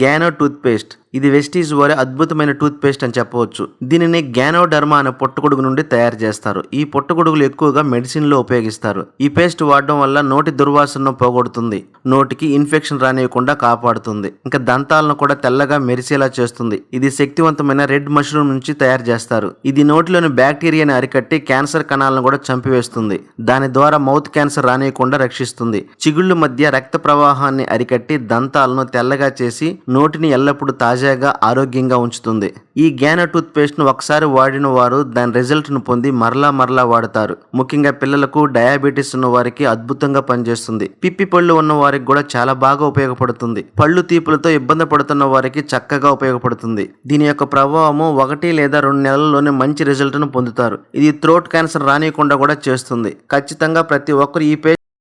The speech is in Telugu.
గ్యానో టూత్ పేస్ట్. ఇది వెస్టీజ్ వారి అద్భుతమైన టూత్ పేస్ట్ అని చెప్పవచ్చు. దీనిని గ్యానోడర్మా అనే పుట్టగొడుగు నుండి తయారు చేస్తారు. ఈ పుట్టగొడుగులు ఎక్కువగా మెడిసిన్ లో ఉపయోగిస్తారు. ఈ పేస్ట్ వాడడం వల్ల నోటి దుర్వాసనను పోగొడుతుంది, నోటికి ఇన్ఫెక్షన్ రానివ్వకుండా కాపాడుతుంది, ఇంకా దంతాలను కూడా తెల్లగా మెరిసేలా చేస్తుంది. ఇది శక్తివంతమైన రెడ్ మష్రూమ్ నుంచి తయారు చేస్తారు. ఇది నోటిలోని బ్యాక్టీరియాని అరికట్టి క్యాన్సర్ కణాలను కూడా చంపివేస్తుంది. దాని ద్వారా మౌత్ క్యాన్సర్ రానివ్వకుండా రక్షిస్తుంది. చిగుళ్ళ మధ్య రక్త ప్రవాహాన్ని అరికట్టి దంతాలను తెల్లగా చేసి నోటిని ఎల్లప్పుడూ తాజాగా ఆరోగ్యంగా ఉంచుతుంది. ఈ గ్యానో టూత్ పేస్ట్ ను ఒకసారి వాడిన వారు దాని రిజల్ట్ ను పొంది మరలా వాడతారు. ముఖ్యంగా పిల్లలకు, డయాబెటీస్ ఉన్న వారికి అద్భుతంగా పనిచేస్తుంది. పిప్పి పళ్ళు ఉన్న వారికి కూడా చాలా బాగా ఉపయోగపడుతుంది. పళ్ళు తీపులతో ఇబ్బంది పడుతున్న వారికి చక్కగా ఉపయోగపడుతుంది. దీని యొక్క ప్రభావము 1 లేదా 2 నెలల్లోనే మంచి రిజల్ట్ ను పొందుతారు. ఇది థ్రోట్ క్యాన్సర్ రానియకుండా కూడా చేస్తుంది. ఖచ్చితంగా ప్రతి ఒక్కరు ఈ పేస్ట్